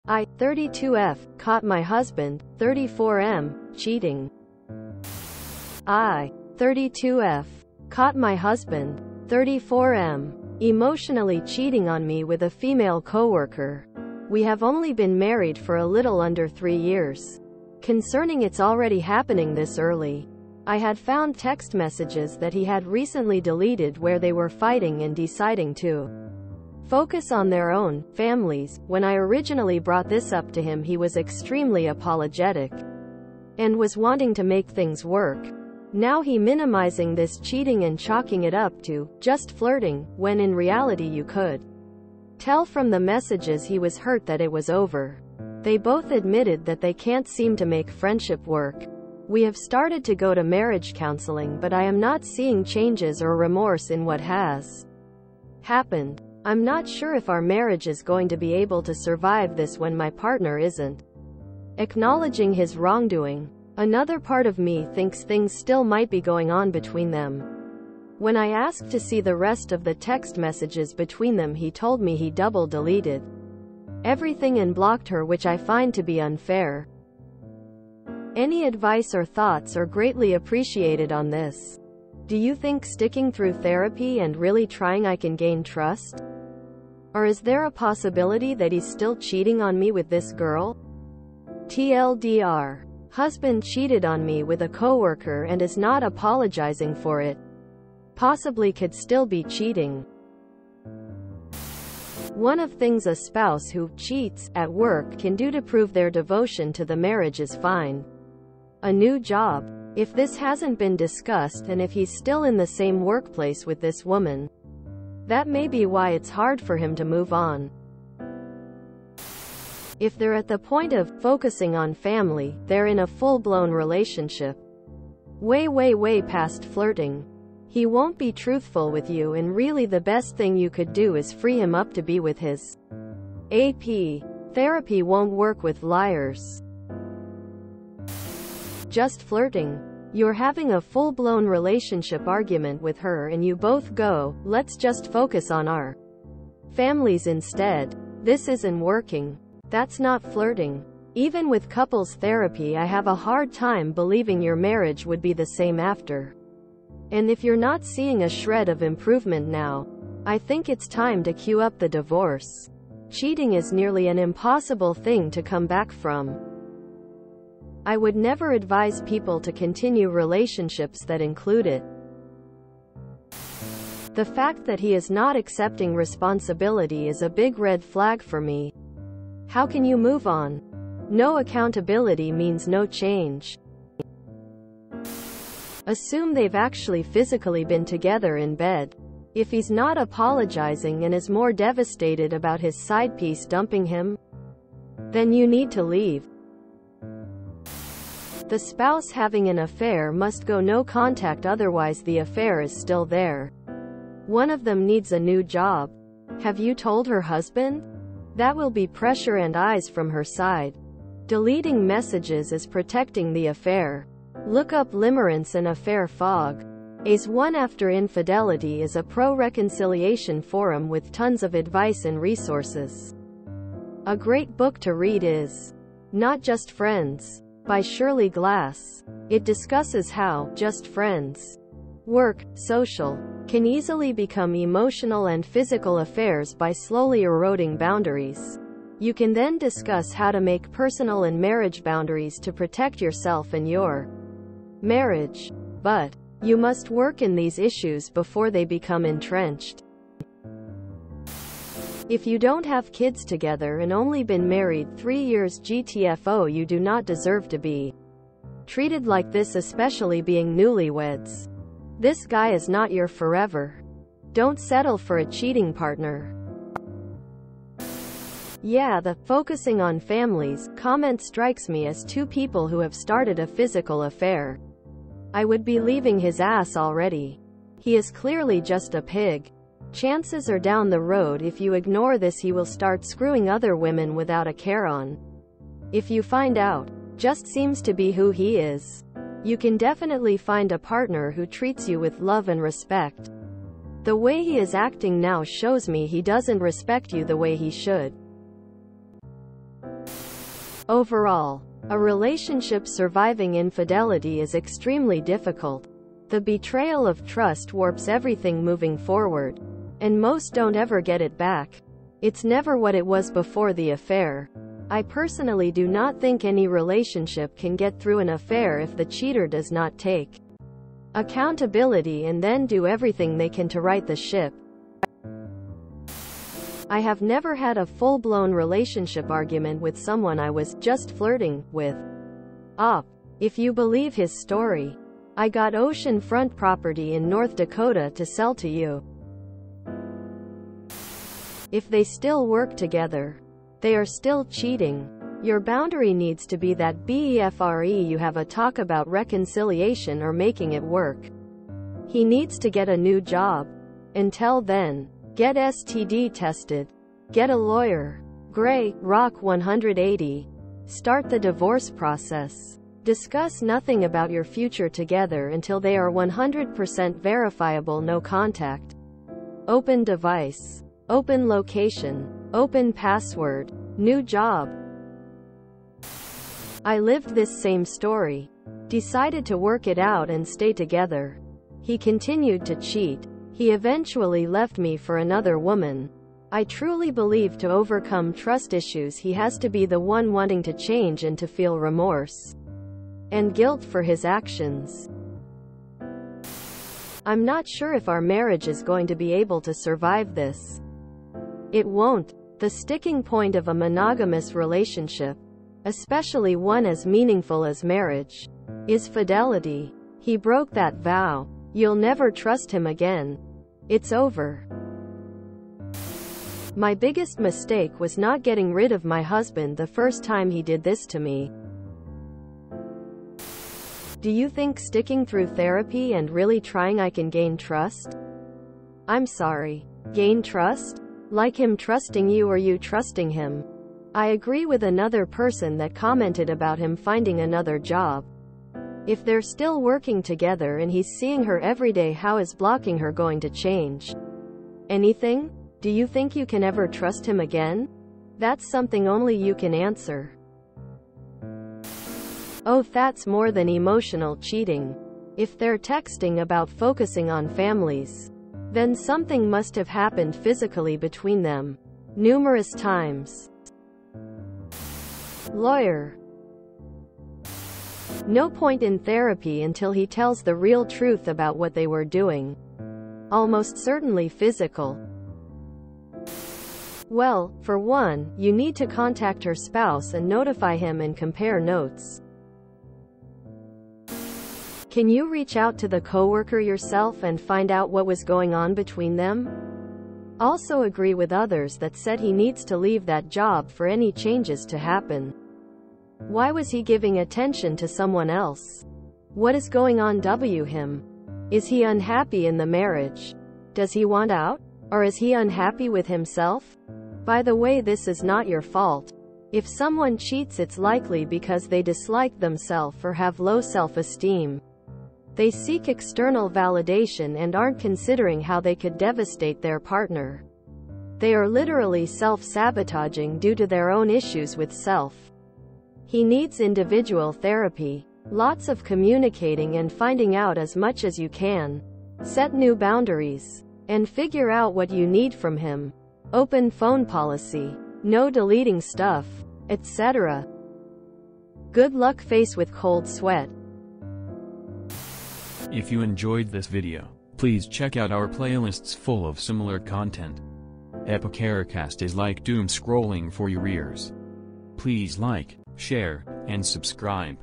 I, 32F, caught my husband, 34M, cheating. I, 32F, caught my husband, 34M, emotionally cheating on me with a female coworker. We have only been married for a little under 3 years. Concerning it's already happening this early. I had found text messages that he had recently deleted where they were fighting and deciding to focus on their own families. When I originally brought this up to him, he was extremely apologetic and was wanting to make things work. Now he minimizing this cheating and chalking it up to just flirting, when in reality you could tell from the messages he was hurt that it was over. They both admitted that they can't seem to make friendship work. We have started to go to marriage counseling, but I am not seeing changes or remorse in what has happened. I'm not sure if our marriage is going to be able to survive this when my partner isn't acknowledging his wrongdoing. Another part of me thinks things still might be going on between them. When I asked to see the rest of the text messages between them, he told me he double deleted everything and blocked her, which I find to be unfair. Any advice or thoughts are greatly appreciated on this. Do you think sticking through therapy and really trying I can gain trust? Or is there a possibility that he's still cheating on me with this girl? TLDR. Husband cheated on me with a coworker and is not apologizing for it. Possibly could still be cheating. One of things a spouse who cheats at work can do to prove their devotion to the marriage is find a new job. If this hasn't been discussed and if he's still in the same workplace with this woman, that may be why it's hard for him to move on. If they're at the point of focusing on family, they're in a full-blown relationship. Way past flirting. He won't be truthful with you, and really the best thing you could do is free him up to be with his AP. Therapy won't work with liars. Just flirting. You're having a full-blown relationship argument with her and you both go, let's just focus on our families instead. This isn't working. That's not flirting. Even with couples therapy, I have a hard time believing your marriage would be the same after. And if you're not seeing a shred of improvement now, I think it's time to queue up the divorce. Cheating is nearly an impossible thing to come back from. I would never advise people to continue relationships that include it. The fact that he is not accepting responsibility is a big red flag for me. How can you move on? No accountability means no change. Assume they've actually physically been together in bed. If he's not apologizing and is more devastated about his side piece dumping him, then you need to leave. The spouse having an affair must go no contact, otherwise the affair is still there. One of them needs a new job. Have you told her husband? That will be pressure and eyes from her side. Deleting messages is protecting the affair. Look up limerence and affair fog. AS1 After Infidelity is a pro-reconciliation forum with tons of advice and resources. A great book to read is Not Just Friends by Shirley Glass. It discusses how just friends, work, social, can easily become emotional and physical affairs by slowly eroding boundaries. You can then discuss how to make personal and marriage boundaries to protect yourself and your marriage. But you must work in these issues before they become entrenched. If you don't have kids together and only been married 3 years, GTFO, you do not deserve to be treated like this, especially being newlyweds. This guy is not your forever. Don't settle for a cheating partner. Yeah, the focusing on families comment strikes me as two people who have started a physical affair. I would be leaving his ass already. He is clearly just a pig. Chances are down the road, if you ignore this, he will start screwing other women without a care on. If you find out, just seems to be who he is. You can definitely find a partner who treats you with love and respect. The way he is acting now shows me he doesn't respect you the way he should. Overall, a relationship surviving infidelity is extremely difficult. The betrayal of trust warps everything moving forward, and most don't ever get it back. It's never what it was before the affair. I personally do not think any relationship can get through an affair if the cheater does not take accountability and then do everything they can to right the ship. I have never had a full-blown relationship argument with someone I was just flirting with. If you believe his story, I got oceanfront property in North Dakota to sell to you. If they still work together, they are still cheating. Your boundary needs to be that before you have a talk about reconciliation or making it work. He needs to get a new job. Until then, get STD tested. Get a lawyer. Gray, Rock 180. Start the divorce process. Discuss nothing about your future together until they are 100% verifiable. No contact. Open device. Open location. Open password. New job. I lived this same story. Decided to work it out and stay together. He continued to cheat. He eventually left me for another woman. I truly believe to overcome trust issues he has to be the one wanting to change and to feel remorse and guilt for his actions. I'm not sure if our marriage is going to be able to survive this. It won't. The sticking point of a monogamous relationship, especially one as meaningful as marriage, is fidelity. He broke that vow. You'll never trust him again. It's over. My biggest mistake was not getting rid of my husband the first time he did this to me. Do you think sticking through therapy and really trying I can gain trust? I'm sorry. Gain trust? Like him trusting you or you trusting him? I agree with another person that commented about him finding another job. If they're still working together and he's seeing her every day, how is blocking her going to change anything? Do you think you can ever trust him again? That's something only you can answer. Oh, that's more than emotional cheating. If they're texting about focusing on families, then something must have happened physically between them. Numerous times. Lawyer. No point in therapy until he tells the real truth about what they were doing. Almost certainly physical. Well, for one, you need to contact her spouse and notify him and compare notes. Can you reach out to the coworker yourself and find out what was going on between them? Also agree with others that said he needs to leave that job for any changes to happen. Why was he giving attention to someone else? What is going on with him? Is he unhappy in the marriage? Does he want out? Or is he unhappy with himself? By the way, this is not your fault. If someone cheats, it's likely because they dislike themselves or have low self-esteem. They seek external validation and aren't considering how they could devastate their partner. They are literally self-sabotaging due to their own issues with self. He needs individual therapy, lots of communicating and finding out as much as you can. Set new boundaries, and figure out what you need from him. Open phone policy, no deleting stuff, etc. Good luck. Face with cold sweat. If you enjoyed this video, please check out our playlists full of similar content. Epicaricast is like doom scrolling for your ears. Please like, share, and subscribe.